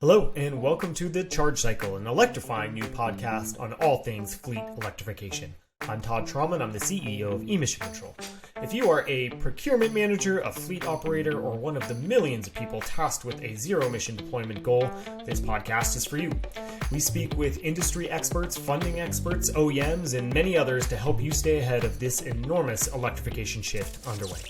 Hello, and welcome to The Charge Cycle, an electrifying new podcast on all things fleet electrification. I'm Todd Trauman, I'm the CEO of Emission Control. If you are a procurement manager, a fleet operator, or one of the millions of people tasked with a zero-emission deployment goal, this podcast is for you. We speak with industry experts, funding experts, OEMs, and many others to help you stay ahead of this enormous electrification shift underway.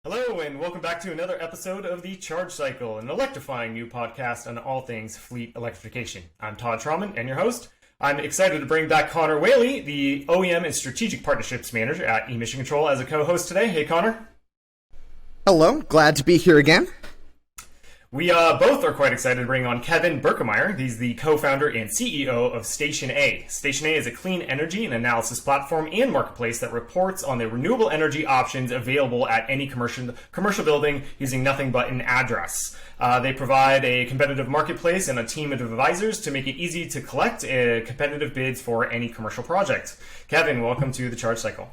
Hello, and welcome back to another episode of The Charge Cycle, an electrifying new podcast on all things fleet electrification. I'm Todd Trauman, and your host. I'm excited to bring back Connor Whaley, the OEM and Strategic Partnerships Manager at Emission Control, as a co-host today. Hey, Connor. Hello, glad to be here again. We both are quite excited to bring on Kevin Berkemeyer. He's the co-founder and CEO of Station A. Station A is a clean energy and analysis platform and marketplace that reports on the renewable energy options available at any commercial building using nothing but an address. They provide a competitive marketplace and a team of advisors to make it easy to collect competitive bids for any commercial project. Kevin, welcome to the Charge Cycle.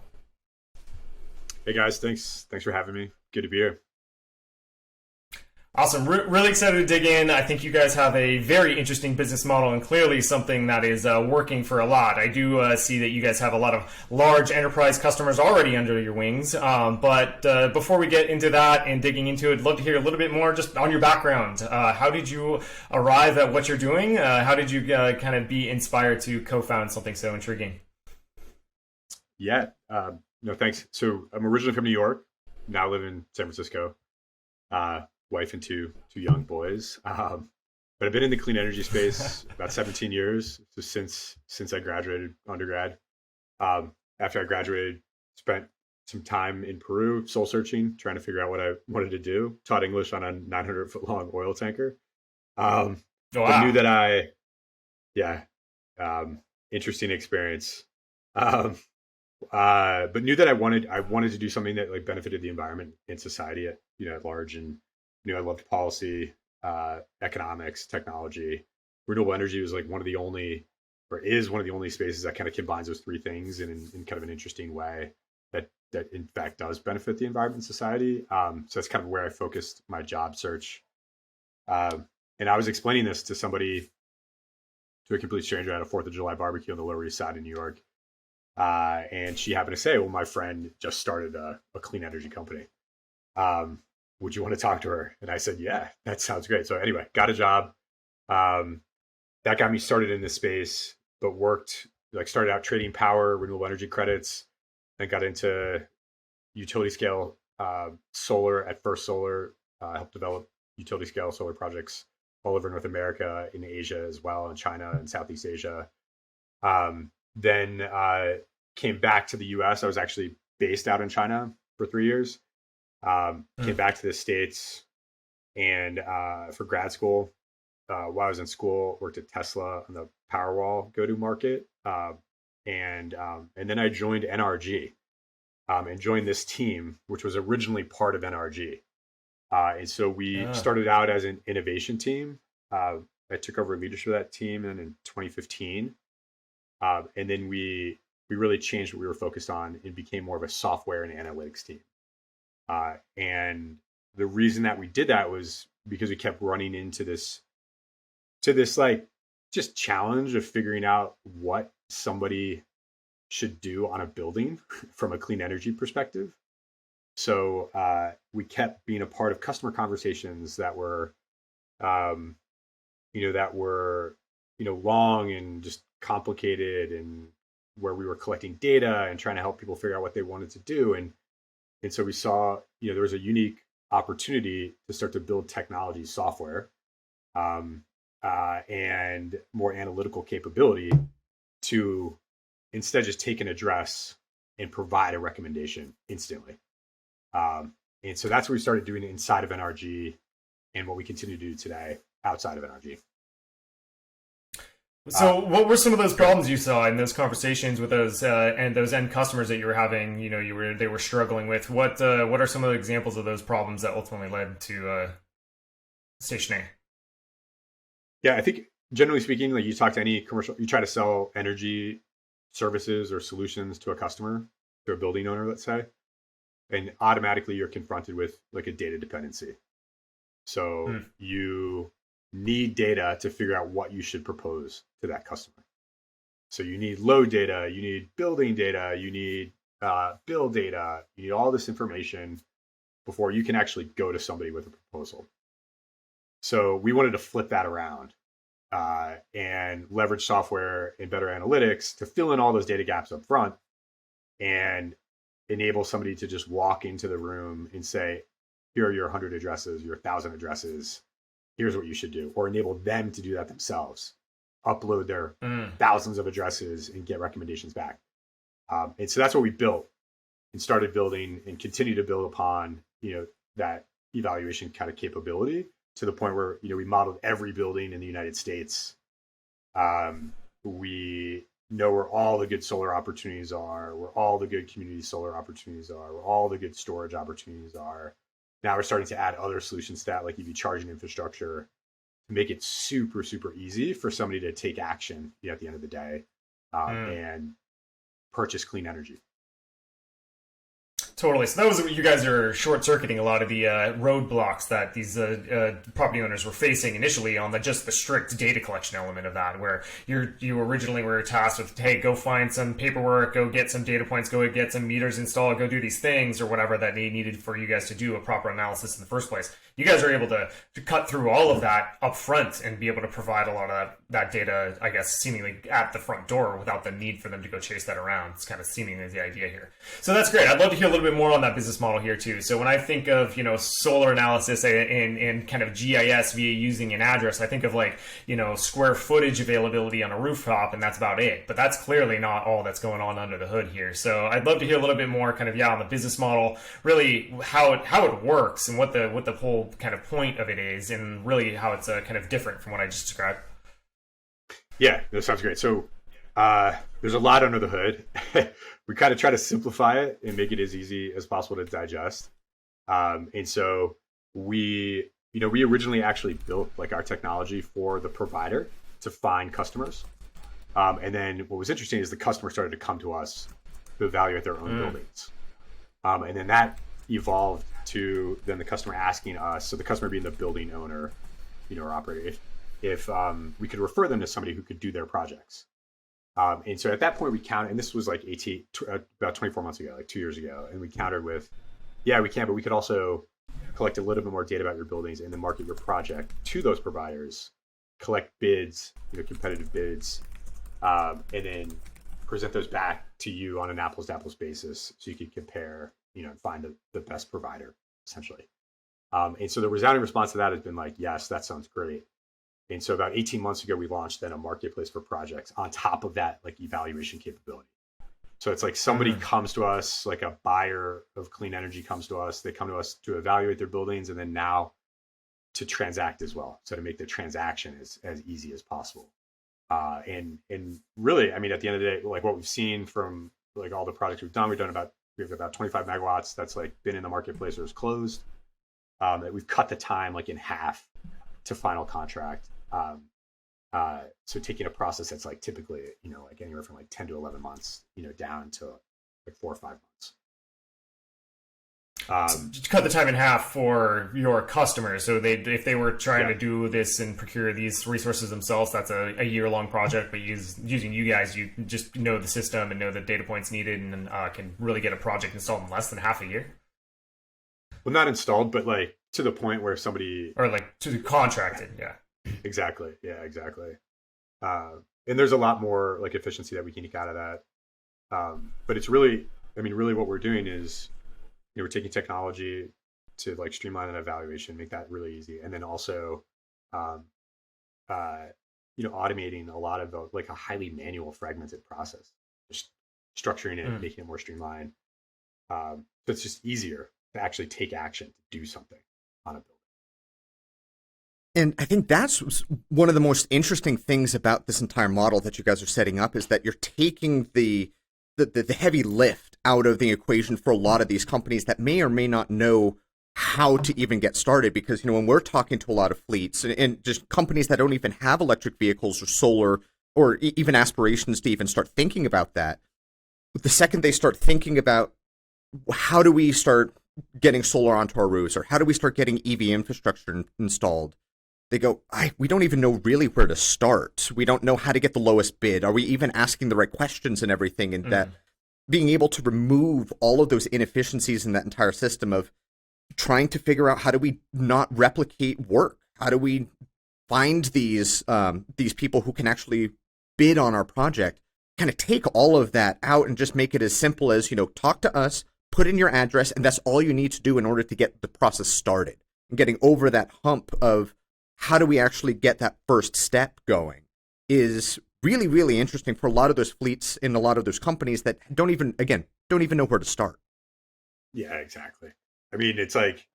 Hey guys, thanks for having me. Good to be here. Awesome. Really excited to dig in. I think you guys have a very interesting business model and clearly something that is working for a lot. I do see that you guys have a lot of large enterprise customers already under your wings. But before we get into that and digging into it, I'd love to hear a little bit more just on your background. How did you arrive at what you're doing? How did you kind of be inspired to co-found something so intriguing? Yeah, no, thanks. So I'm originally from New York, now live in San Francisco. Wife and two young boys. But I've been in the clean energy space about 17 years, so since I graduated undergrad. After I graduated, spent some time in Peru soul searching, trying to figure out what I wanted to do. Taught English on a 900-foot long oil tanker. But knew that interesting experience. But knew that I wanted to do something that like benefited the environment and society at large. And I loved policy, economics, technology. Renewable energy was like is one of the only spaces that kind of combines those three things in kind of an interesting way that in fact does benefit the environment and society. So that's kind of where I focused my job search. And I was explaining this to a complete stranger at a 4th of July barbecue on the Lower East Side in New York. And she happened to say, well, my friend just started a clean energy company. Would you want to talk to her? And I said, yeah, that sounds great. So anyway, got a job. That got me started in this space, but started out trading power, renewable energy credits, then got into utility scale solar at First Solar, helped develop utility scale solar projects all over North America, in Asia as well, in China and Southeast Asia. Then came back to the US. I was actually based out in China for 3 years. Came back to the States and for grad school, while I was in school, worked at Tesla on the Powerwall go-to market. And then I joined NRG and joined this team, which was originally part of NRG. And so we started out as an innovation team. I took over leadership of that team in 2015. And then we really changed what we were focused on and became more of a software and analytics team. And the reason that we did that was because we kept running into this like just challenge of figuring out what somebody should do on a building from a clean energy perspective. So we kept being a part of customer conversations that were, long and just complicated, and where we were collecting data and trying to help people figure out what they wanted to do. And so we saw, there was a unique opportunity to start to build technology software and more analytical capability to instead just take an address and provide a recommendation instantly. And so that's what we started doing inside of NRG and what we continue to do today outside of NRG. So what were some of those problems you saw in those conversations with those end customers that you were having? They were struggling with. What are some of the examples of those problems that ultimately led to Station A? Yeah, I think generally speaking, like you talk to any commercial, you try to sell energy services or solutions to a customer. to a building owner, let's say, and automatically you're confronted with like a data dependency. So you need data to figure out what you should propose to that customer. So you need load data, you need building data, you need bill data, you need all this information before you can actually go to somebody with a proposal. So we wanted to flip that around and leverage software and better analytics to fill in all those data gaps up front and enable somebody to just walk into the room and say, here are your 100 addresses, your 1,000 addresses, here's what you should do, or enable them to do that themselves, upload their thousands of addresses and get recommendations back. And so that's what we built and started building and continue to build upon, that evaluation kind of capability to the point where, we modeled every building in the United States. We know where all the good solar opportunities are, where all the good community solar opportunities are, where all the good storage opportunities are. Now we're starting to add other solutions to that, like EV charging infrastructure, to make it super, super easy for somebody to take action at the end of the day and purchase clean energy. Totally. So that was, you guys are short-circuiting a lot of the roadblocks that these property owners were facing initially on just the strict data collection element of that, where you originally were tasked with, hey, go find some paperwork, go get some data points, go get some meters installed, go do these things or whatever that they needed for you guys to do a proper analysis in the first place. You guys are able to cut through all of that up front and be able to provide a lot of that data, I guess, seemingly at the front door without the need for them to go chase that around. It's kind of seemingly the idea here. So that's great. I'd love to hear a little bit more on that business model here too. So when I think of, solar analysis and kind of GIS via using an address, I think of square footage availability on a rooftop, and that's about it. But that's clearly not all that's going on under the hood here. So I'd love to hear a little bit more kind of, on the business model, really how it works and what the whole kind of point of it is, and really how it's kind of different from what I just described. Yeah, that sounds great. So there's a lot under the hood. We kind of try to simplify it and make it as easy as possible to digest. And so we originally actually built our technology for the provider to find customers. And then what was interesting is the customer started to come to us to evaluate their own buildings. And then that evolved to then the customer asking us, so the customer being the building owner, or operator, if we could refer them to somebody who could do their projects. And so at that point we counted, and this was about 24 months ago, 2 years ago, and we countered with, yeah, we can, but we could also collect a little bit more data about your buildings and then market your project to those providers, collect bids, competitive bids, and then present those back to you on an apples to apples basis so you could compare, and find the best provider, essentially. And so the resounding response to that has been yes, that sounds great. And so about 18 months ago, we launched then a marketplace for projects on top of that evaluation capability. So it's somebody comes to us, a buyer of clean energy comes to us, they come to us to evaluate their buildings and then now to transact as well. So to make the transaction as easy as possible. And really, at the end of the day, what we've seen from all the projects we have about 25 megawatts that's been in the marketplace or is closed. That we've cut the time in half to final contract. So taking a process that's typically, anywhere from 10 to 11 months, down to 4 or 5 months. So cut the time in half for your customers. So if they were trying to do this and procure these resources themselves, that's a year-long project. But using you guys, you just know the system and know the data points needed, and can really get a project installed in less than half a year. Well, not installed, but to the point where somebody or to contracted. Yeah, exactly. Yeah, exactly. And there's a lot more efficiency that we can eke out of that. But it's really, really what we're doing is, we're taking technology to streamline that evaluation, make that really easy, and then also, automating a lot of the a highly manual, fragmented process, just structuring it, making it more streamlined. So it's just easier to actually take action to do something on a building. And I think that's one of the most interesting things about this entire model that you guys are setting up, is that you're taking the heavy lift out of the equation for a lot of these companies that may or may not know how to even get started. Because, when we're talking to a lot of fleets and just companies that don't even have electric vehicles or solar or even aspirations to even start thinking about that, the second they start thinking about how do we start getting solar onto our roofs, or how do we start getting EV infrastructure installed, they go, we don't even know really where to start. We don't know how to get the lowest bid. Are we even asking the right questions and everything? And that being able to remove all of those inefficiencies in that entire system of trying to figure out how do we not replicate work? How do we find these people who can actually bid on our project, kind of take all of that out and just make it as simple as, talk to us, put in your address, and that's all you need to do in order to get the process started. And getting over that hump of how do we actually get that first step going is really, really interesting for a lot of those fleets and a lot of those companies that don't even know where to start. Yeah, exactly. I mean, it's like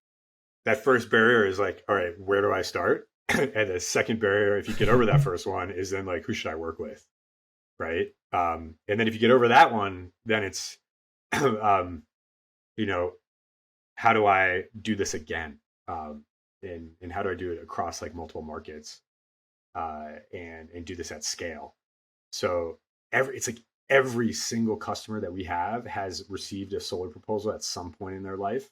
that first barrier is like, all right, where do I start? And the second barrier, if you get over that first one, is then like, who should I work with? Right. And then if you get over that one, then it's, how do I do this again? And how do I do it across like multiple markets, and do this at scale? So it's like every single customer that we have has received a solar proposal at some point in their life.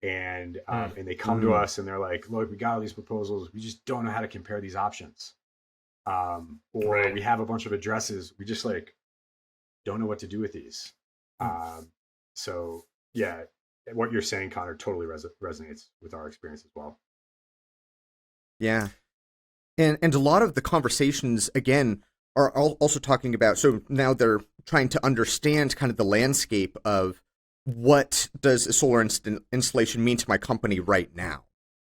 And they come to us and they're like, look, we got all these proposals. We just don't know how to compare these options. Or we have a bunch of addresses. We just like don't know what to do with these. So yeah, what you're saying, Connor, totally resonates with our experience as well. Yeah. And a lot of the conversations, again, are also talking about, so now they're trying to understand kind of the landscape of what does a solar installation mean to my company right now?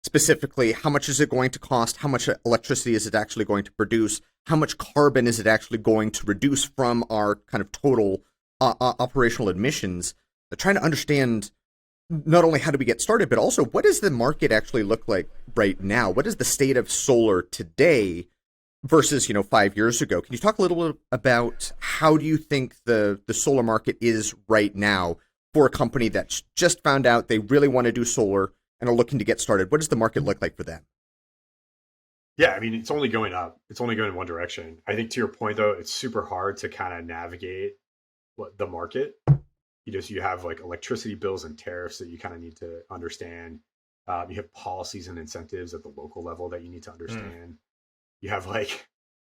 Specifically, how much is it going to cost? How much electricity is it actually going to produce? How much carbon is it actually going to reduce from our kind of total operational emissions? They're trying to understand not only how do we get started, but also what does the market actually look like right now? What is the state of solar today versus 5 years ago? Can you talk a little bit about how do you think the solar market is right now for a company that's just found out they really want to do solar and are looking to get started? What does the market look like for them? Yeah, I mean, it's only going up. It's only going in one direction. I think to your point, though, it's super hard to kind of navigate the market. You have like electricity bills and tariffs that you kind of need to understand. You have policies and incentives at the local level that you need to understand. You have like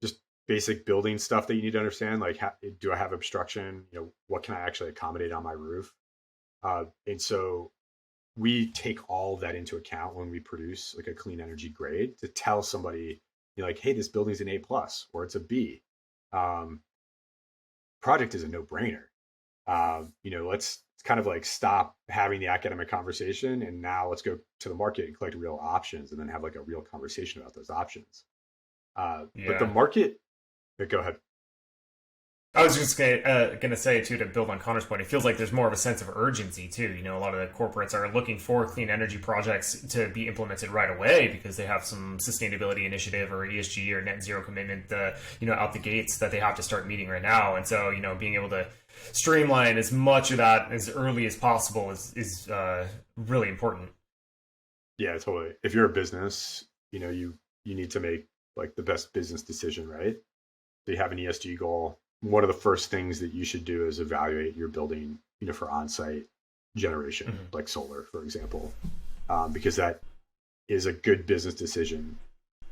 just basic building stuff that you need to understand. Like, do I have obstruction? What can I actually accommodate on my roof? And so we take all of that into account when we produce like a clean energy grade to tell somebody, like, hey, this building's an A+ or it's a B. Project is a no-brainer. Let's kind of like stop having the academic conversation and now let's go to the market and collect real options and then have like a real conversation about those options. But the market, go ahead. I was just gonna say too, to build on Connor's point, it feels like there's more of a sense of urgency too. A lot of the corporates are looking for clean energy projects to be implemented right away because they have some sustainability initiative or ESG or net zero commitment, out the gates that they have to start meeting right now. And so, being able to streamline as much of that as early as possible is really important. Yeah, totally. If you're a business, you need to make like the best business decision, right? So you have an ESG goal. One of the first things that you should do is evaluate your building, for on-site generation, like solar, for example, because that is a good business decision,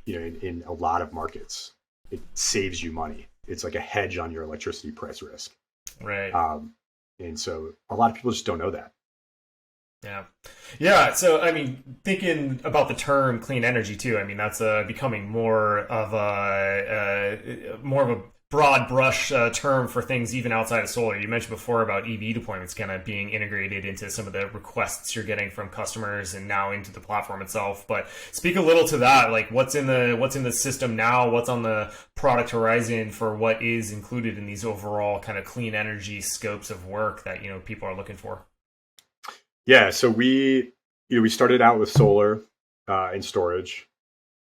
in a lot of markets. It saves you money. It's like a hedge on your electricity price risk. Right. And so a lot of people just don't know that. Yeah. So, I mean, thinking about the term clean energy too, I mean, that's becoming more of a broad brush term for things even outside of solar. You mentioned before about EV deployments kind of being integrated into some of the requests you're getting from customers and now into the platform itself. But speak a little to that, like what's in the system now, what's on the product horizon for what is included in these overall kind of clean energy scopes of work that, people are looking for. Yeah. So we started out with solar and storage.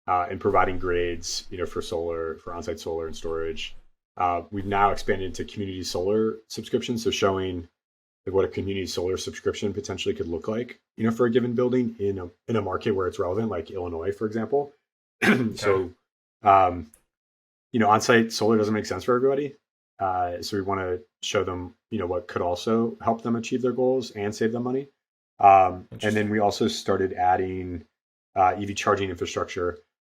And providing grades, for solar, for on-site solar and storage. We've now expanded into community solar subscriptions, so showing like what a community solar subscription potentially could look like, for a given building in a market where it's relevant, like Illinois, for example. Okay. So, on-site solar doesn't make sense for everybody. So we want to show them, what could also help them achieve their goals and save them money. And then we also started adding EV charging infrastructure.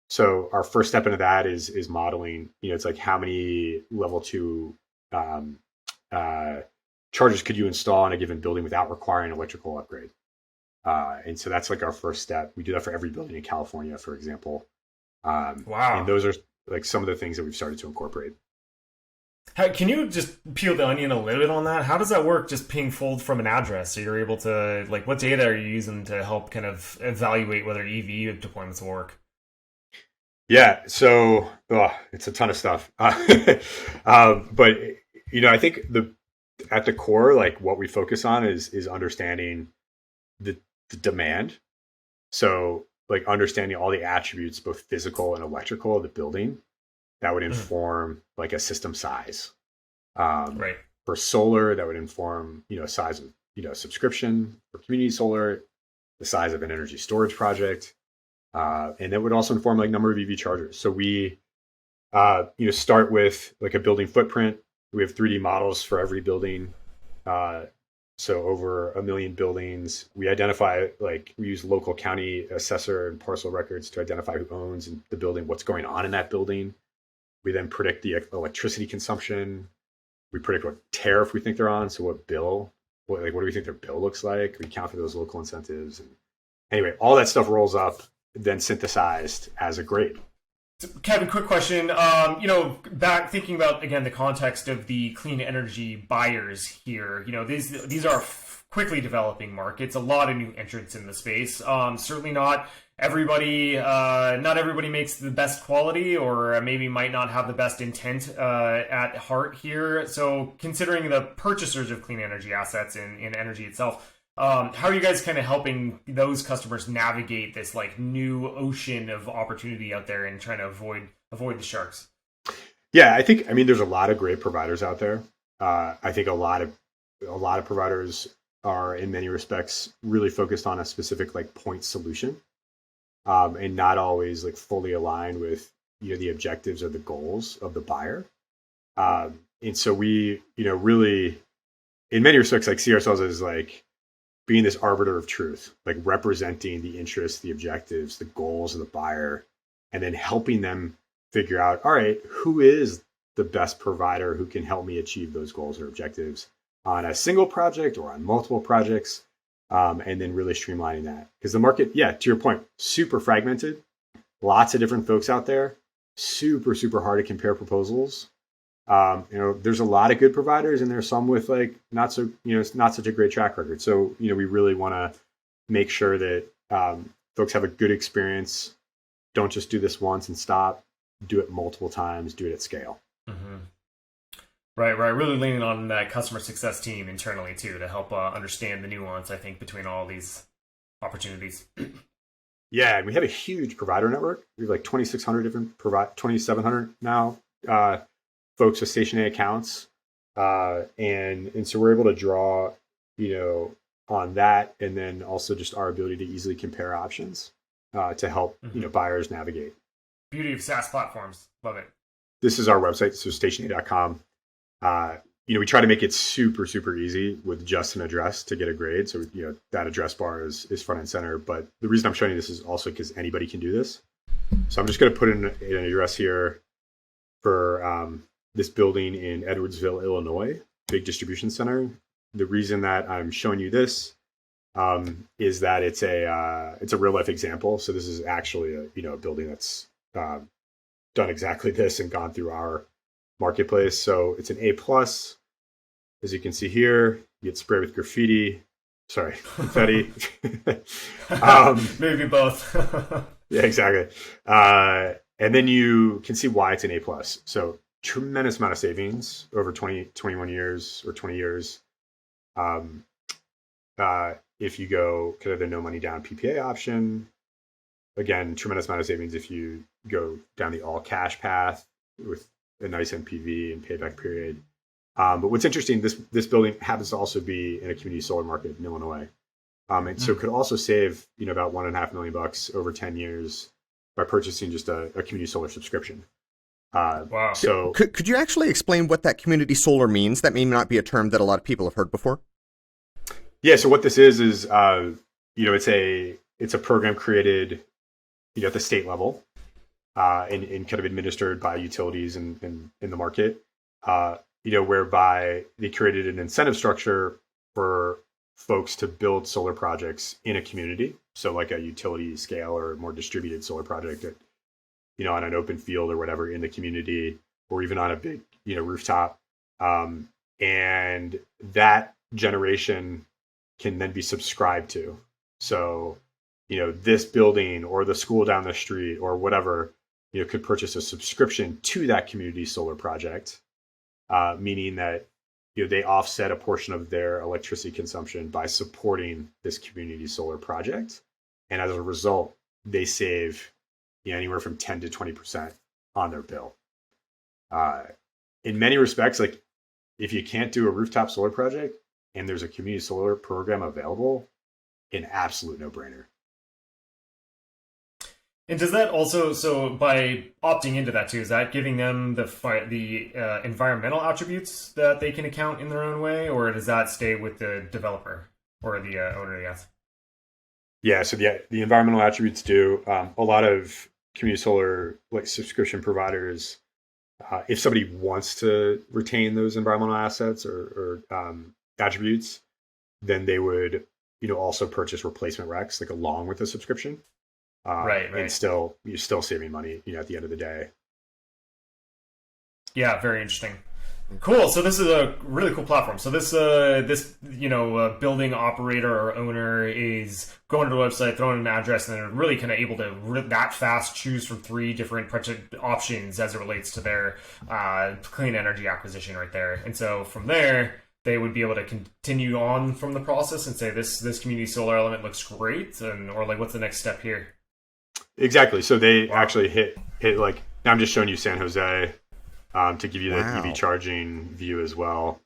So our first step into that is modeling. It's like how many level 2 chargers could you install in a given building without requiring electrical upgrade. And so that's like our first step. We do that for every building in California, for example. Wow. And those are like some of the things that we've started to incorporate. Can you just peel the onion a little bit on that? How does that work, just ping fold from an address? So you're able to, like, what data are you using to help kind of evaluate whether EV deployments will work? Yeah, so it's a ton of stuff. But, I think at the core, like what we focus on is understanding the demand. So like understanding all the attributes, both physical and electrical of the building that would inform like a system size. Right. For solar, that would inform, size of, subscription. For community solar, the size of an energy storage project. And that would also inform like number of EV chargers. So we, start with like a building footprint. We have 3D models for every building. So over 1 million buildings, we identify, like we use local county assessor and parcel records to identify who owns the building, what's going on in that building. We then predict the electricity consumption. We predict what tariff we think they're on. So what do we think their bill looks like? We count for those local incentives. And anyway, all that stuff rolls up, then synthesized as a grade. Kevin, quick question. Back thinking about, again, the context of the clean energy buyers here, these are quickly developing markets, a lot of new entrants in the space. Certainly not everybody makes the best quality, or maybe might not have the best intent at heart here. So considering the purchasers of clean energy assets in energy itself, how are you guys kind of helping those customers navigate this like new ocean of opportunity out there and trying to avoid the sharks? Yeah, there's a lot of great providers out there. I think a lot of providers are in many respects really focused on a specific like point solution, and not always like fully aligned with the objectives or the goals of the buyer. And so we really in many respects like see ourselves as like being this arbiter of truth, like representing the interests, the objectives, the goals of the buyer, and then helping them figure out, all right, who is the best provider who can help me achieve those goals or objectives on a single project or on multiple projects, and then really streamlining that. Because the market, to your point, super fragmented, lots of different folks out there, super, super hard to compare proposals. There's a lot of good providers, and there's some with like not such a great track record. So, we really want to make sure that folks have a good experience. Don't just do this once and stop. Do it multiple times. Do it at scale. Mm-hmm. Right. Really leaning on that customer success team internally too to help understand the nuance, I think, between all these opportunities. Yeah, we have a huge provider network. We have like 2,600 different 2,700 now. Folks with Station A accounts, and so we're able to draw, on that, and then also just our ability to easily compare options to help buyers navigate. Beauty of SaaS platforms, love it. This is our website, so stationa.com. We try to make it super, super easy with just an address to get a grade. So that address bar is front and center. But the reason I'm showing you this is also because anybody can do this. So I'm just going to put in an address here for this building in Edwardsville, Illinois, big distribution center. The reason that I'm showing you this is that it's a real life example. So this is actually a building that's done exactly this and gone through our marketplace. So it's an A+. As you can see here, you get sprayed with confetti. Maybe both. Yeah, exactly. And then you can see why it's an A+. So tremendous amount of savings over 21 years or 20 years. If you go kind of the no money down PPA option, again, tremendous amount of savings if you go down the all cash path with a nice NPV and payback period. But what's interesting, this building happens to also be in a community solar market in Illinois. And so could also save, about $1.5 million over 10 years by purchasing just a community solar subscription. Wow. So Could you actually explain what that community solar means? That may not be a term that a lot of people have heard before. yeah, so what this is it's a program created at the state level and kind of administered by utilities in the market, whereby they created an incentive structure for folks to build solar projects in a community. So like a utility scale or more distributed solar project at, on an open field or whatever in the community, or even on a big, rooftop. And that generation can then be subscribed to. So, this building or the school down the street or whatever, could purchase a subscription to that community solar project, meaning that, they offset a portion of their electricity consumption by supporting this community solar project. And as a result, they save anywhere from 10 to 20% on their bill. In many respects, like if you can't do a rooftop solar project and there's a community solar program available, an absolute no-brainer. And does that also, so by opting into that too, is that giving them the environmental attributes that they can account in their own way, or does that stay with the developer or the owner, yes? Yeah, so the environmental attributes do. A lot of community solar like subscription providers, if somebody wants to retain those environmental assets or attributes, then they would also purchase replacement RECs like along with the subscription. Right. And you're still saving money, at the end of the day. Yeah, very interesting. Cool. So this is a really cool platform. So this building operator or owner is going to the website, throwing an address, and they're really kind of able to that fast choose from 3 different project options as it relates to their clean energy acquisition right there. And so from there, they would be able to continue on from the process and say this community solar element looks great, or like what's the next step here? Exactly. So they actually hit like, now I'm just showing you San Jose to give you the EV charging view as well.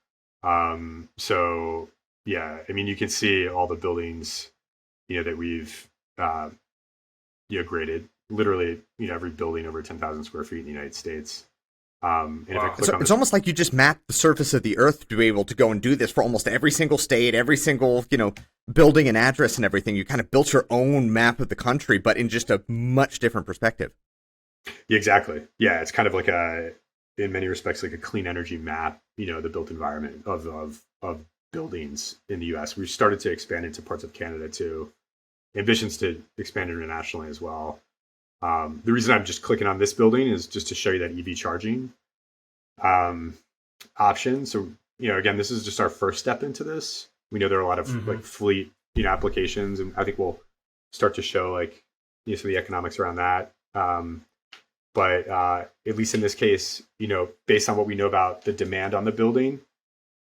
So yeah, I mean, you can see all the buildings, that we've, graded. Literally, every building over 10,000 square feet in the United States. And if I click on it's almost like you just mapped the surface of the earth to be able to go and do this for almost every single state, every single, building and address and everything. You kind of built your own map of the country, but in just a much different perspective. Exactly. Yeah, it's kind of like in many respects, like a clean energy map, the built environment of buildings in the U.S. We've started to expand into parts of Canada too. Ambitions to expand internationally as well. The reason I'm just clicking on this building is just to show you that EV charging option. So, again, this is just our first step into this. We know there are a lot of like fleet, applications, and I think we'll start to show like some of the economics around that. But at least in this case, based on what we know about the demand on the building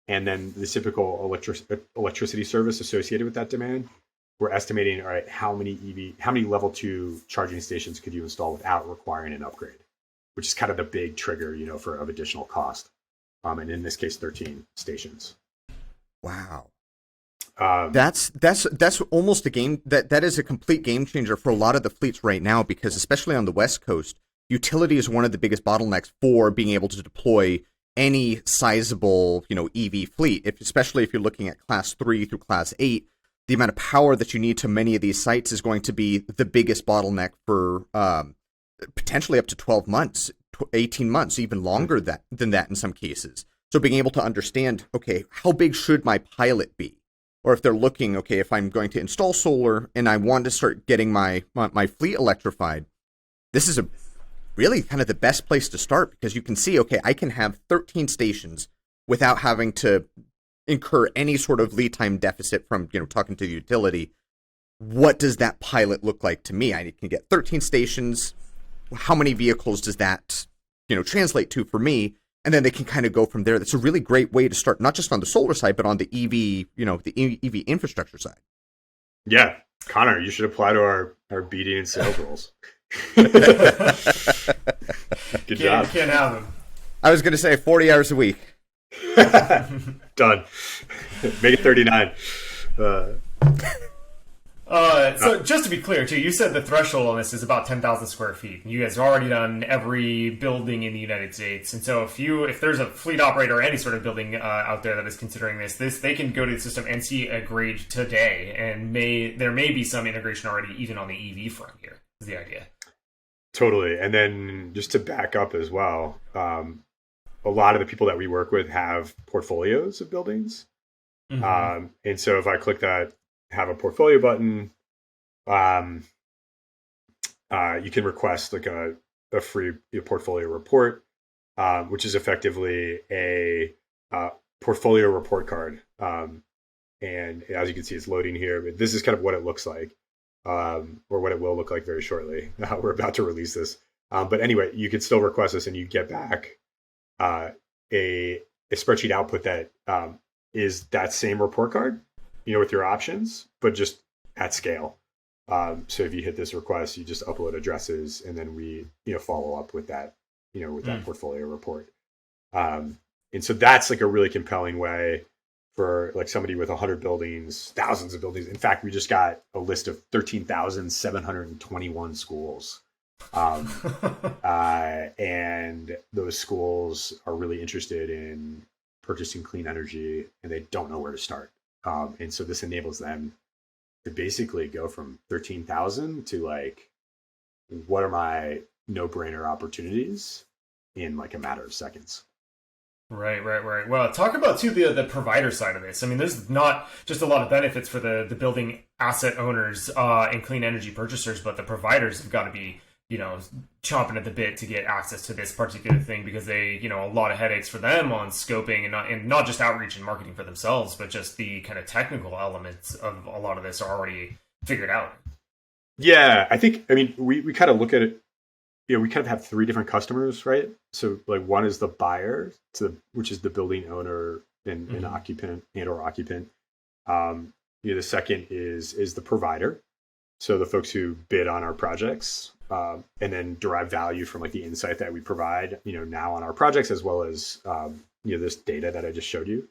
and then the typical electricity service associated with that demand, we're estimating, all right, how many level 2 charging stations could you install without requiring an upgrade, which is kind of the big trigger, of additional cost. And in this case, 13 stations. Wow. That's almost a game that is a complete game changer for a lot of the fleets right now, because especially on the West Coast, utility is one of the biggest bottlenecks for being able to deploy any sizable, EV fleet. Especially if you're looking at class 3 through class 8, the amount of power that you need to many of these sites is going to be the biggest bottleneck for potentially up to 12 months, 18 months, even longer than that in some cases. So being able to understand, okay, how big should my pilot be? Or if they're looking, okay, if I'm going to install solar and I want to start getting my fleet electrified, this is really kind of the best place to start, because you can see, okay, I can have 13 stations without having to incur any sort of lead time deficit from, talking to the utility. What does that pilot look like to me? I can get 13 stations. How many vehicles does that, translate to for me? And then they can kind of go from there. That's a really great way to start, not just on the solar side, but on the EV, the EV infrastructure side. Yeah. Connor, you should apply to our BD and sales roles. Good job. Can't have them. I was going to say 40 hours a week. Done. Make it 39. So just to be clear, too, you said the threshold on this is about 10,000 square feet. You guys have already done every building in the United States, and so if there's a fleet operator or any sort of building out there that is considering this, they can go to the system and see a grade today, and there may be some integration already even on the EV front here. Is the idea? Totally. And then just to back up as well, a lot of the people that we work with have portfolios of buildings. Mm-hmm. And so if I click that have a portfolio button, you can request like a free portfolio report, which is effectively a portfolio report card. And as you can see, it's loading here. But this is kind of what it looks like, or what it will look like very shortly. We're about to release this. But anyway, you can still request this and you get back a spreadsheet output that is that same report card, with your options, but just at scale. So if you hit this request, you just upload addresses and then we, follow up with that, that portfolio report. And so that's like a really compelling way for like somebody with 100 buildings, thousands of buildings. In fact, we just got a list of 13,721 schools. And those schools are really interested in purchasing clean energy and they don't know where to start. And so this enables them to basically go from 13,000 to like, what are my no-brainer opportunities in like a matter of seconds. Right. Well, talk about too the provider side of this. I mean, there's not just a lot of benefits for the building asset owners and clean energy purchasers, but the providers have got to be, chomping at the bit to get access to this particular thing because they, a lot of headaches for them on scoping and not just outreach and marketing for themselves, but just the kind of technical elements of a lot of this are already figured out. Yeah, we kind of look at it. We kind of have three different customers, right? So like one is the buyer, which is the building owner and occupant and or occupant. The second is the provider. So the folks who bid on our projects and then derive value from like the insight that we provide, now on our projects, as well as, this data that I just showed you.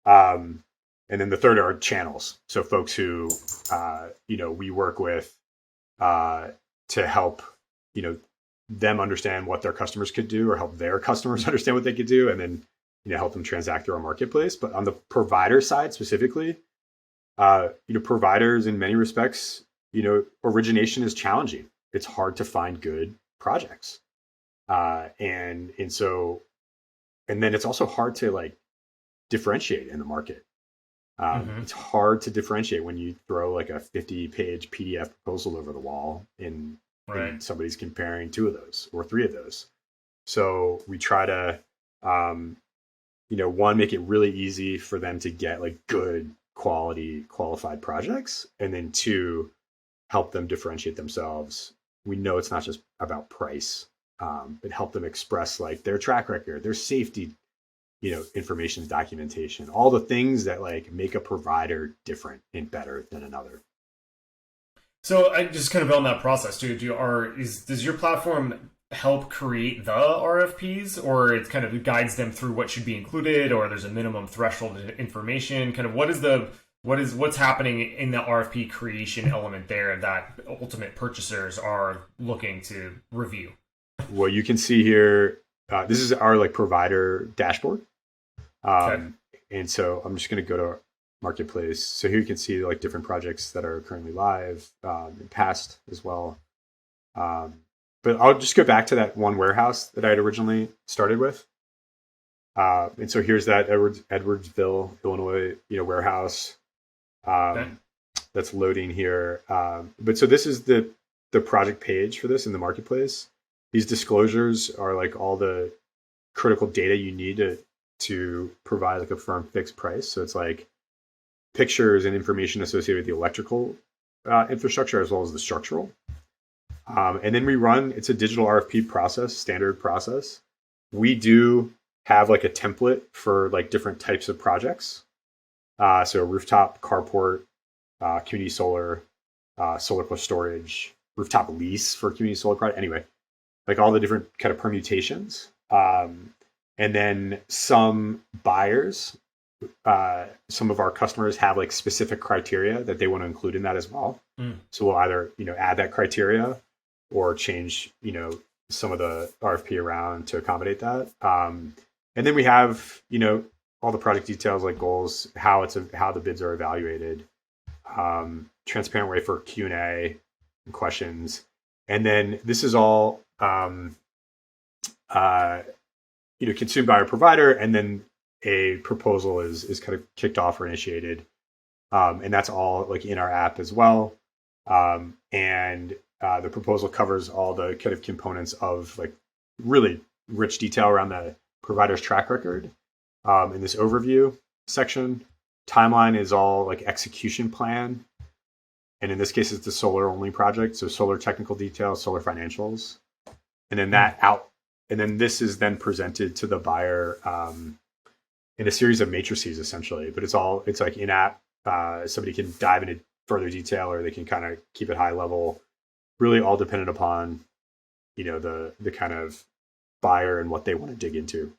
And then the third are channels. So folks who, we work with to help, them understand what their customers could do or help their customers understand what they could do and then, help them transact through our marketplace. But on the provider side specifically, providers in many respects, origination is challenging. It's hard to find good projects. And then it's also hard to like differentiate in the market. It's hard to differentiate when you throw like a 50-page PDF proposal over the wall and somebody's comparing two of those or three of those. So we try to, one, make it really easy for them to get like good quality qualified projects. And then two, help them differentiate themselves. We know it's not just about price, but help them express like their track record, their safety, information, documentation, all the things that like make a provider different and better than another. So I just kind of on that process too. Does your platform help create the RFPs, or it kind of guides them through what should be included, or there's a minimum threshold of information? Kind of what's happening in the RFP creation element there that ultimate purchasers are looking to review? Well, you can see here, this is our like provider dashboard. And so I'm just going to go to marketplace. So here you can see like different projects that are currently live, and past as well. But I'll just go back to that one warehouse that I had originally started with. And so here's that Edwardsville, Illinois, warehouse that's loading here. But so this is the project page for this in the marketplace. These disclosures are like all the critical data you need to provide like a firm fixed price. So it's like pictures and information associated with the electrical infrastructure as well as the structural. And then it's a digital RFP process, standard process. We do have like a template for like different types of projects. So rooftop, carport, community solar, solar plus storage, rooftop lease for community solar project. Anyway, like all the different kind of permutations. And then some buyers some of our customers have like specific criteria that they want to include in that as well. So we'll either, add that criteria or change, some of the RFP around to accommodate that. And then we have, all the project details like goals, how the bids are evaluated, transparent way for Q&A and questions. And then this is all, consumed by our provider, and then a proposal is kind of kicked off or initiated. And that's all like in our app as well. And the proposal covers all the kind of components of like really rich detail around the provider's track record. In this overview section, timeline is all like execution plan. And in this case, it's the solar only project. So solar technical details, solar financials. And then this is then presented to the buyer in a series of matrices essentially, but it's like in app. Somebody can dive into further detail, or they can kind of keep it high level, really all dependent upon, the kind of buyer and what they want to dig into.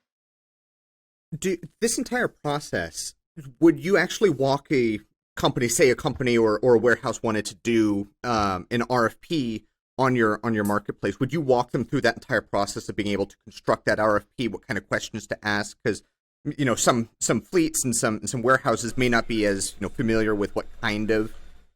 This entire process, would you actually walk a company, say a company or a warehouse wanted to do an RFP on your marketplace, would you walk them through that entire process of being able to construct that RFP, what kind of questions to ask? Because some fleets and some warehouses may not be as familiar with what kind of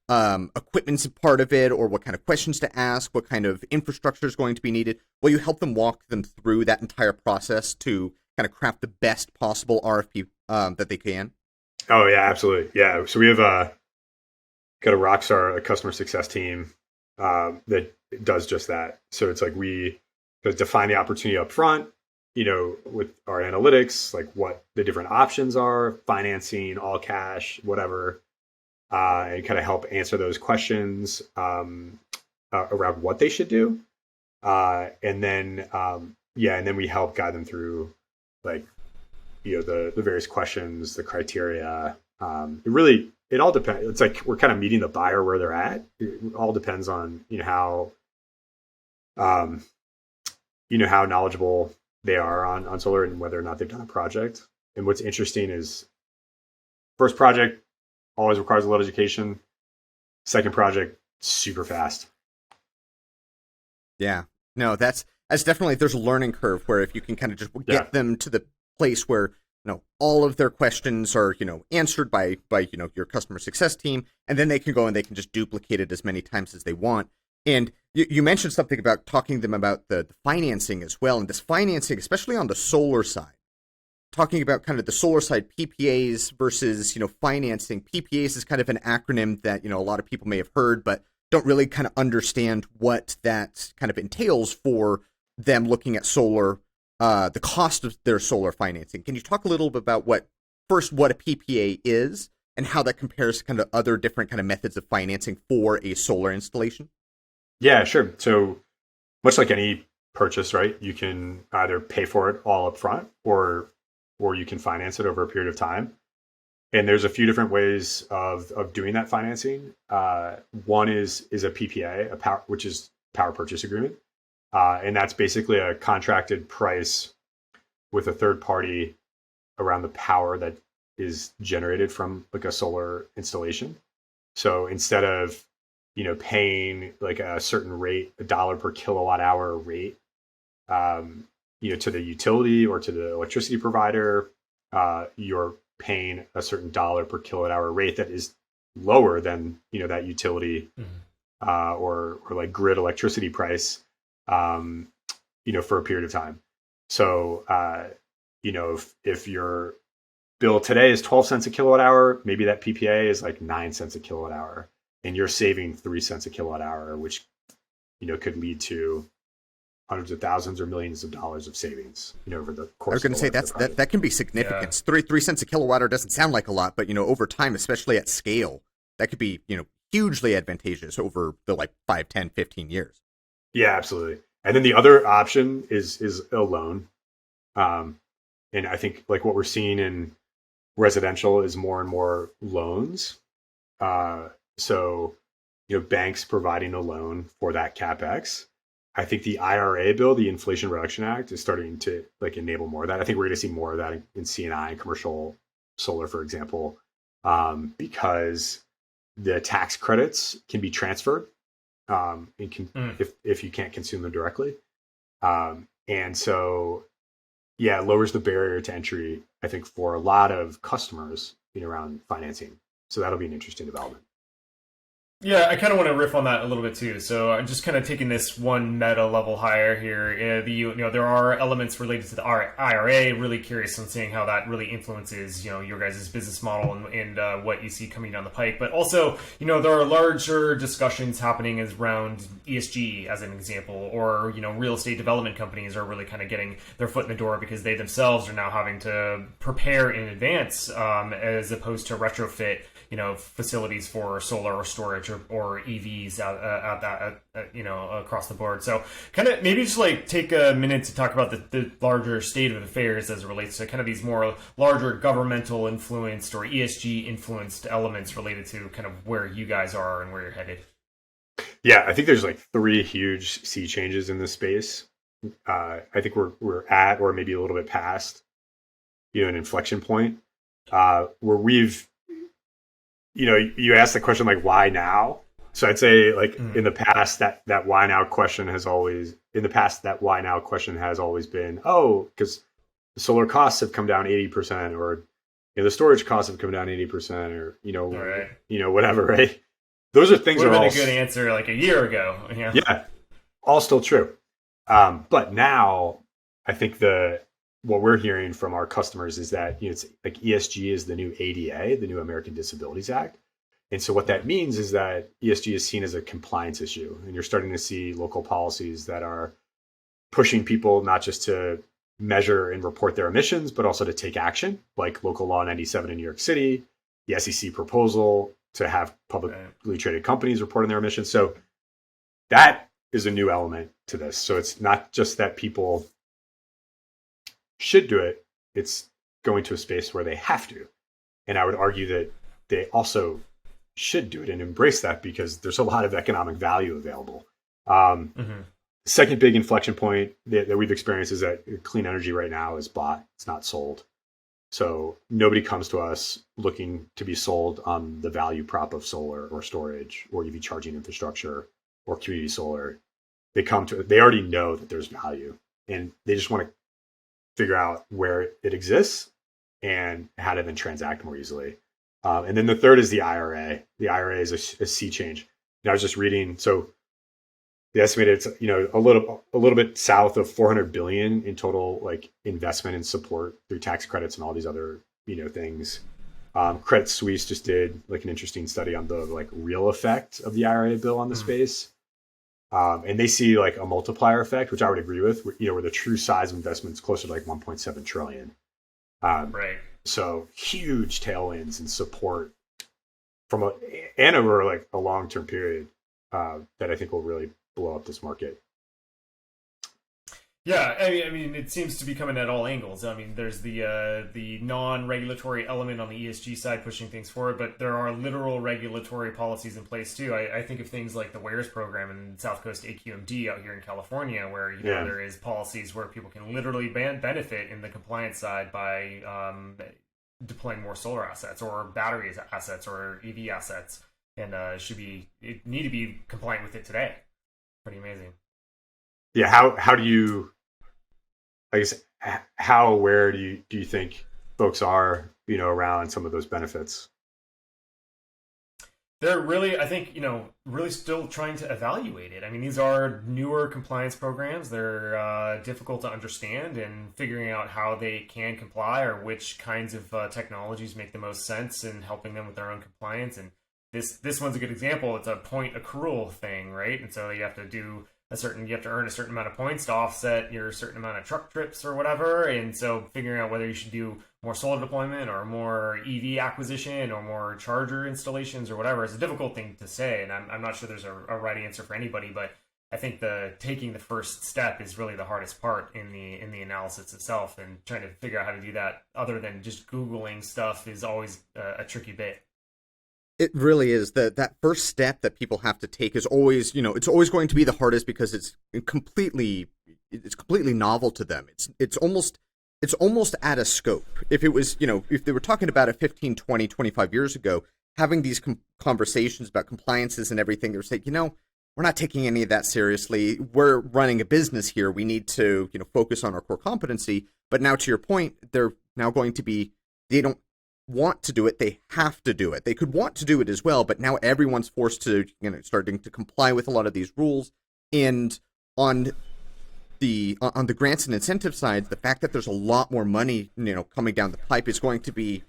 equipment's a part of it, or what kind of questions to ask, what kind of infrastructure is going to be needed. Will you help them walk them through that entire process to kind of craft the best possible RFP that they can? Oh yeah, absolutely. Yeah. So we have got a rockstar customer success team that does just that. So it's like we define the opportunity up front, with our analytics, like what the different options are, financing, all cash, whatever, and kind of help answer those questions around what they should do. And then we help guide them through like, the various questions, the criteria. It all depends. It's like we're kind of meeting the buyer where they're at. It all depends on, how knowledgeable they are on solar and whether or not they've done a project. And what's interesting is first project always requires a lot of education. Second project, super fast. Yeah, no, that's definitely, there's a learning curve where if you can kind of just get them to the place where all of their questions are answered by your customer success team, and then they can go and they can just duplicate it as many times as they want. And you mentioned something about talking to them about the financing as well, and this financing, especially on the solar side, talking about kind of the solar side PPAs versus financing. PPAs is kind of an acronym that a lot of people may have heard, but don't really kind of understand what that kind of entails for them looking at solar. The cost of their solar financing. Can you talk a little bit about what a PPA is and how that compares to kind of other different kind of methods of financing for a solar installation? Yeah, sure. So much like any purchase, right? You can either pay for it all up front or you can finance it over a period of time. And there's a few different ways of doing that financing. One is a PPA, which is power purchase agreement. And that's basically a contracted price with a third party around the power that is generated from like a solar installation. So instead of, paying like a certain rate, $1 per kilowatt hour rate, to the utility or to the electricity provider, you're paying a certain $1 per kilowatt hour rate that is lower than, that utility or like grid electricity price. For a period of time. So, if your bill today is 12 cents a kilowatt hour, maybe that PPA is like 9 cents a kilowatt hour, and you're saving 3 cents a kilowatt hour, which, could lead to hundreds of thousands or millions of dollars of savings, over the course. I was going to say that can be significant. Yeah. 3 cents a kilowatt hour doesn't sound like a lot, but over time, especially at scale, that could be, hugely advantageous over the like 5, 10, 15 years. Yeah, absolutely. And then the other option is a loan. And I think like what we're seeing in residential is more and more loans. So, banks providing a loan for that CapEx. I think the IRA bill, the Inflation Reduction Act, is starting to like enable more of that. I think we're going to see more of that in C&I and commercial solar, for example, because the tax credits can be transferred if you can't consume them directly. And so, yeah, it lowers the barrier to entry, I think, for a lot of customers around financing. So that'll be an interesting development. Yeah, I kind of want to riff on that a little bit too. So I'm just kind of taking this one meta level higher here. There are elements related to the IRA. Really curious on seeing how that really influences your guys' business model and what you see coming down the pike. But also there are larger discussions happening around ESG as an example, or real estate development companies are really kind of getting their foot in the door because they themselves are now having to prepare in advance as opposed to retrofit facilities for solar or storage or EVs across the board. So kind of maybe just like take a minute to talk about the larger state of affairs as it relates to kind of these more larger governmental influenced or ESG influenced elements related to kind of where you guys are and where you're headed. Yeah, I think there's like 3 huge sea changes in this space. I think we're at, or maybe a little bit past, an inflection point where we've, you asked the question like, why now? So I'd say like in the past that why now question has always been, because the solar costs have come down 80%, or the storage costs have come down 80%, or right. Whatever, right? Those are things would that have are been a good answer like a year ago. Yeah, all still true. But now I think what we're hearing from our customers is that it's like ESG is the new ADA, the new American Disabilities Act. And so what that means is that ESG is seen as a compliance issue. And you're starting to see local policies that are pushing people not just to measure and report their emissions, but also to take action, like Local Law 97 in New York City, the SEC proposal to have publicly traded companies reporting their emissions. So that is a new element to this. So it's not just that people should do it, it's going to a space where they have to. And I would argue that they also should do it and embrace that because there's a lot of economic value available. Second big inflection point that we've experienced is that clean energy right now is bought, it's not sold. So nobody comes to us looking to be sold on the value prop of solar or storage or EV charging infrastructure or community solar. They already know that there's value, and they just want to figure out where it exists and how to then transact more easily. And then the third is the IRA. The IRA is a sea change. And I was just reading, so they estimated it's a little bit south of 400 billion in total like investment and support through tax credits and all these other things. Credit Suisse just did like an interesting study on the like real effect of the IRA bill on the space. And they see like a multiplier effect, which I would agree with, where the true size of investment is closer to like 1.7 trillion. Right. So huge tailwinds and support and over like a long-term period that I think will really blow up this market. Yeah, I mean, it seems to be coming at all angles. I mean, there's the non-regulatory element on the ESG side pushing things forward, but there are literal regulatory policies in place too. I think of things like the WARES program in South Coast AQMD out here in California, where there is policies where people can literally benefit in the compliance side by deploying more solar assets or battery assets or EV assets, and need to be compliant with it today. Pretty amazing. Yeah, how do you? I guess how aware do you think folks are, around some of those benefits? They're really, I think, really still trying to evaluate it. I mean, these are newer compliance programs. They're difficult to understand, and figuring out how they can comply or which kinds of technologies make the most sense in helping them with their own compliance. And this one's a good example. It's a point accrual thing, right? And so you have to do you have to earn a certain amount of points to offset your certain amount of truck trips or whatever. And so figuring out whether you should do more solar deployment or more EV acquisition or more charger installations or whatever is a difficult thing to say. And I'm not sure there's a right answer for anybody, but I think taking the first step is really the hardest part in the analysis itself, and trying to figure out how to do that other than just Googling stuff is always a tricky bit. It really is. That first step that people have to take is always, it's always going to be the hardest because it's completely novel to them. It's it's almost out of scope. If it was, if they were talking about it 15, 20, 25 years ago, having these conversations about compliances and everything, they were saying, we're not taking any of that seriously. We're running a business here. We need to, focus on our core competency. But now, to your point, they're now going to be, they don't want to do it. They have to do it. They could want to do it as well, but now everyone's forced to, starting to comply with a lot of these rules. And on the grants and incentive side, the fact that there's a lot more money, coming down the pipe is going to be,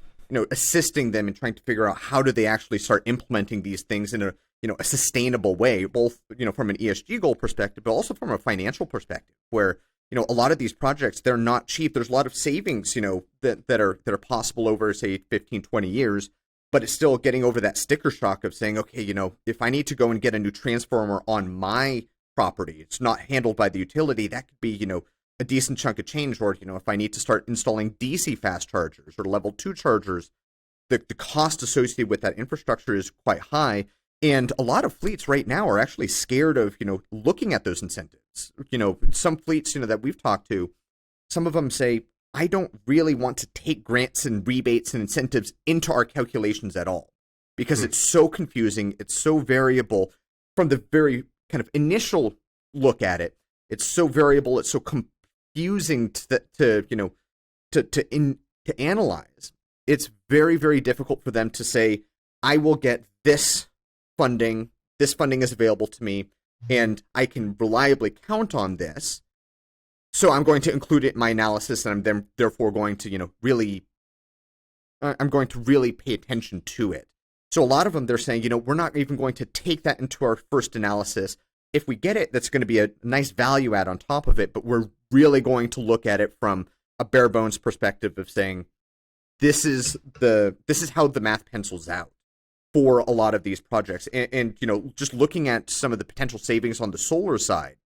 assisting them in trying to figure out how do they actually start implementing these things in a sustainable way, both, from an ESG goal perspective, but also from a financial perspective, where, a lot of these projects, they're not cheap. There's a lot of savings, that are possible over, say, 15, 20 years, but it's still getting over that sticker shock of saying, okay, if I need to go and get a new transformer on my property, it's not handled by the utility, that could be, a decent chunk of change. Or, if I need to start installing DC fast chargers or level 2 chargers, the cost associated with that infrastructure is quite high. And a lot of fleets right now are actually scared of, looking at those incentives. Some fleets, that we've talked to, some of them say, I don't really want to take grants and rebates and incentives into our calculations at all, because it's so confusing. It's so variable from the very kind of initial look at it. It's so variable. It's so confusing to analyze. It's very, very difficult for them to say, I will get this funding is available to me, and I can reliably count on this, so I'm going to include it in my analysis, and I'm then therefore going to, I'm going to really pay attention to it. So a lot of them, they're saying, we're not even going to take that into our first analysis. If we get it, that's going to be a nice value add on top of it, but we're really going to look at it from a bare bones perspective of saying, this is how the math pencils out for a lot of these projects. And just looking at some of the potential savings on the solar side,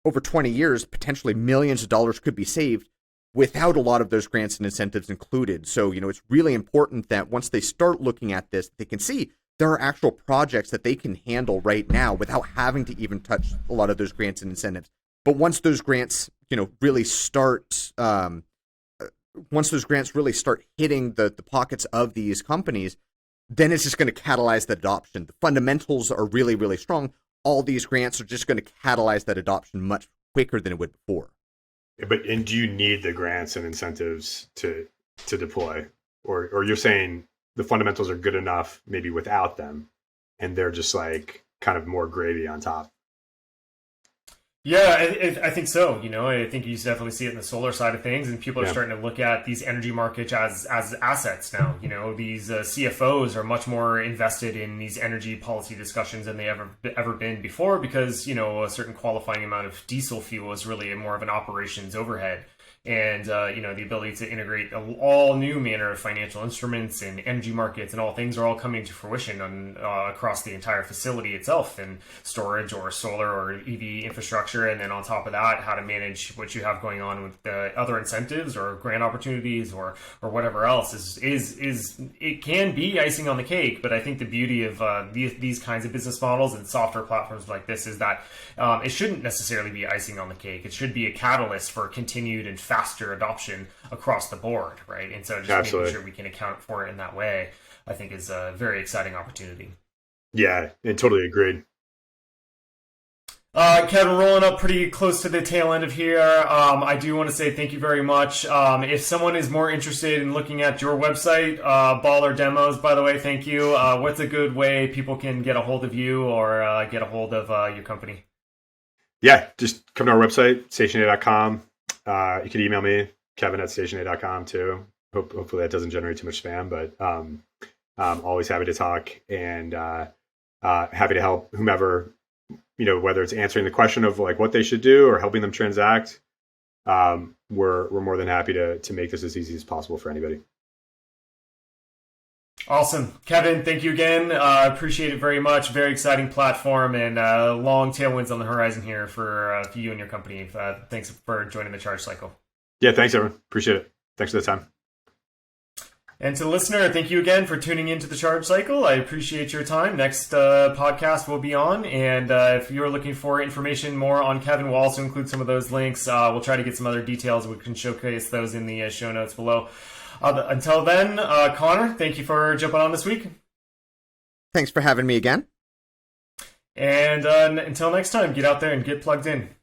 over 20 years, potentially millions of dollars could be saved without a lot of those grants and incentives included. So, it's really important that once they start looking at this, they can see there are actual projects that they can handle right now without having to even touch a lot of those grants and incentives. But once those grants, really start, hitting the pockets of these companies, then it's just going to catalyze that adoption. The fundamentals are really, really strong. All these grants are just going to catalyze that adoption much quicker than it would before. And do you need the grants and incentives to deploy? Or you're saying the fundamentals are good enough maybe without them, and they're just like kind of more gravy on top? Yeah, I think so. I think you definitely see it in the solar side of things, and people are starting to look at these energy markets as assets now. These CFOs are much more invested in these energy policy discussions than they ever been before, because a certain qualifying amount of diesel fuel is really more of an operations overhead. And, the ability to integrate all new manner of financial instruments and energy markets and all things are all coming to fruition across the entire facility itself, and storage or solar or EV infrastructure. And then on top of that, how to manage what you have going on with the other incentives or grant opportunities or whatever else is it can be icing on the cake. But I think the beauty of these kinds of business models and software platforms like this is that it shouldn't necessarily be icing on the cake. It should be a catalyst for continued and faster adoption across the board, right? And so just making sure we can account for it in that way, I think, is a very exciting opportunity. Yeah, and totally agreed. Kevin, rolling up pretty close to the tail end of here. I do want to say thank you very much. If someone is more interested in looking at your website, Baller Demos, by the way, thank you. What's a good way people can get a hold of you or get a hold of your company? Yeah, just come to our website, stationa.com. You can email me, kevin@stationa.com too. Hopefully that doesn't generate too much spam, but I'm always happy to talk and happy to help whomever, whether it's answering the question of like what they should do or helping them transact. We're more than happy to make this as easy as possible for anybody. Awesome. Kevin, thank you again. Appreciate it very much. Very exciting platform and long tailwinds on the horizon here for you and your company. Thanks for joining the Charge Cycle. Yeah, thanks, everyone. Appreciate it. Thanks for the time. And to the listener, thank you again for tuning into the Charge Cycle. I appreciate your time. Next podcast will be on. And if you're looking for information more on Kevin, we'll also include some of those links. We'll try to get some other details. We can showcase those in the show notes below. Until then, Connor, thank you for jumping on this week. Thanks for having me again. And until next time, get out there and get plugged in.